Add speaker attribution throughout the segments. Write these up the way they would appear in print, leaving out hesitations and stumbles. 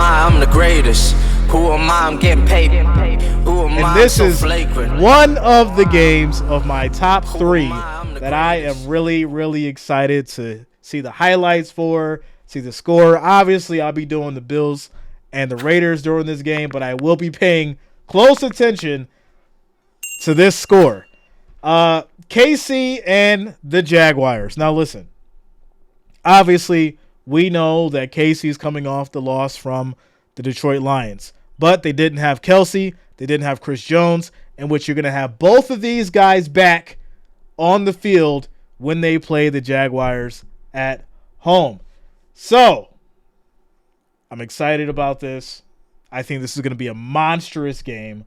Speaker 1: I? I'm the greatest. Who am I? I'm getting paid. Who am I?
Speaker 2: And this is one of the games of my top 3 that I am really, really excited to see the highlights for, see the score. Obviously, I'll be doing the Bills and the Raiders during this game, but I will be paying close attention to this score. KC and the Jaguars. Now, listen. Obviously, we know that KC's coming off the loss from the Detroit Lions, but they didn't have Kelce. They didn't have Chris Jones, in which you're going to have both of these guys back on the field when they play the Jaguars at home. So, I'm excited about this. I think this is going to be a monstrous game.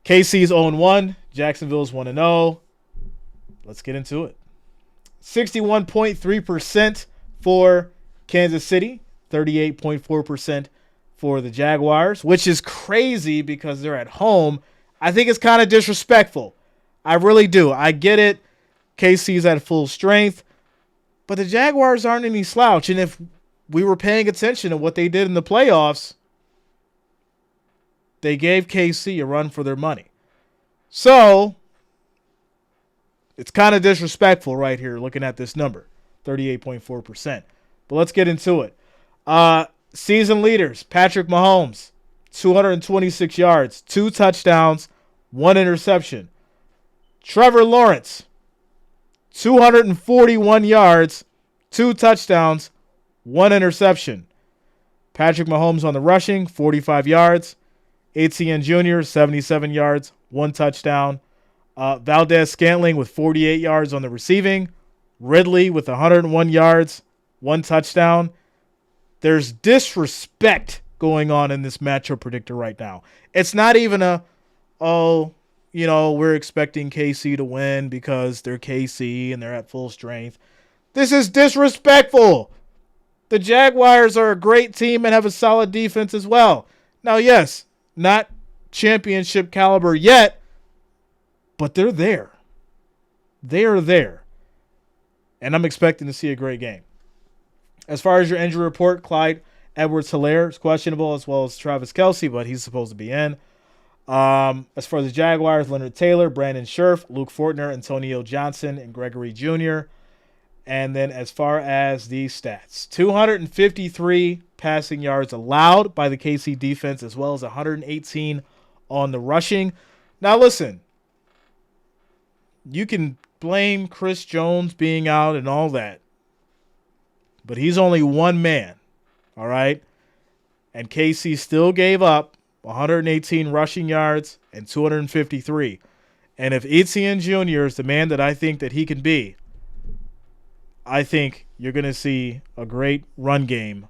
Speaker 2: KC's 0-1. Jacksonville's 1-0. Let's get into it. 61.3% for Kansas City. 38.4% for the Jaguars, which is crazy because they're at home. I think it's kind of disrespectful. I really do. I get it. KC's at full strength. But the Jaguars aren't any slouch. And if we were paying attention to what they did in the playoffs, they gave KC a run for their money. So, it's kind of disrespectful right here looking at this number, 38.4%. But let's get into it. Season leaders, Patrick Mahomes, 226 yards, 2 touchdowns, 1 interception. Trevor Lawrence, 241 yards, 2 touchdowns, 1 interception. Patrick Mahomes on the rushing, 45 yards. Etienne Jr., 77 yards, 1 touchdown. Valdez-Scantling with 48 yards on the receiving. Ridley with 101 yards, 1 touchdown. There's disrespect going on in this matchup predictor right now. It's not even we're expecting KC to win because they're KC and they're at full strength. This is disrespectful. The Jaguars are a great team and have a solid defense as well. Now, yes, not championship caliber yet, but they're there. They are there. And I'm expecting to see a great game. As far as your injury report, Clyde Edwards-Helaire is questionable, as well as Travis Kelce, but he's supposed to be in. As far as the Jaguars, Leonard Taylor, Brandon Scherf, Luke Fortner, Antonio Johnson, and Gregory Jr. And then as far as the stats, 253 passing yards allowed by the KC defense, as well as 118 on the rushing. Now listen, you can blame Chris Jones being out and all that, but he's only one man, all right? And KC still gave up 118 rushing yards and 253. And if Etienne Jr. is the man that I think that he can be, I think you're going to see a great run game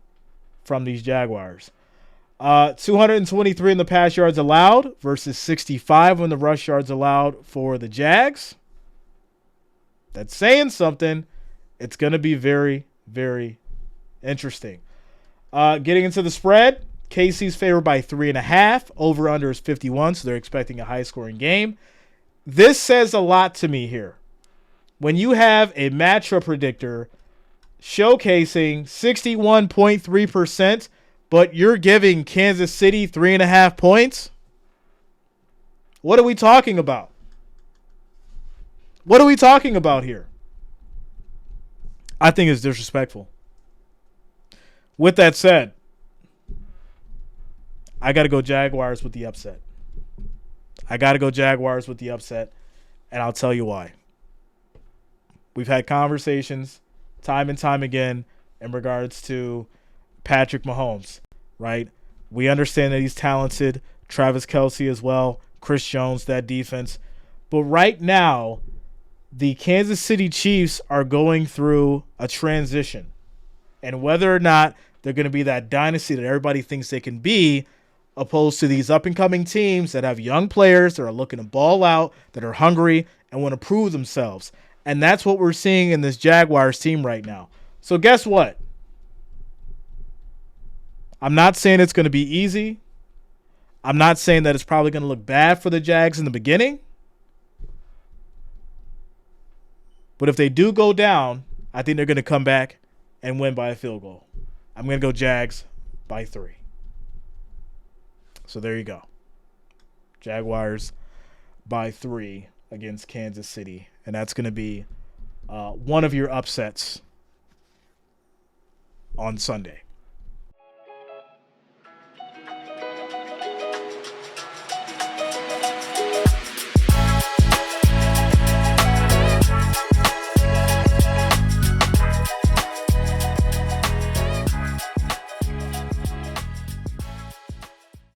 Speaker 2: from these Jaguars. 223 in the pass yards allowed versus 65 in the rush yards allowed for the Jags. That's saying something. It's going to be very, very interesting. Getting into the spread, KC's favored by 3.5. Over-under is 51, so they're expecting a high-scoring game. This says a lot to me here. When you have a matchup predictor showcasing 61.3%, but you're giving Kansas City 3.5 points, what are we talking about? What are we talking about here? I think it's disrespectful. With that said, I got to go Jaguars with the upset. And I'll tell you why. We've had conversations time and time again in regards to Patrick Mahomes, right? We understand that he's talented. Travis Kelce as well. Chris Jones, that defense. But right now, the Kansas City Chiefs are going through a transition. And whether or not they're going to be that dynasty that everybody thinks they can be, opposed to these up-and-coming teams that have young players that are looking to ball out, that are hungry, and want to prove themselves. And that's what we're seeing in this Jaguars team right now. So guess what? I'm not saying it's going to be easy. I'm not saying that it's probably going to look bad for the Jags in the beginning. But if they do go down, I think they're going to come back and win by a field goal. I'm going to go Jags by 3. So there you go. Jaguars by 3 against Kansas City. And that's going to be one of your upsets on Sunday.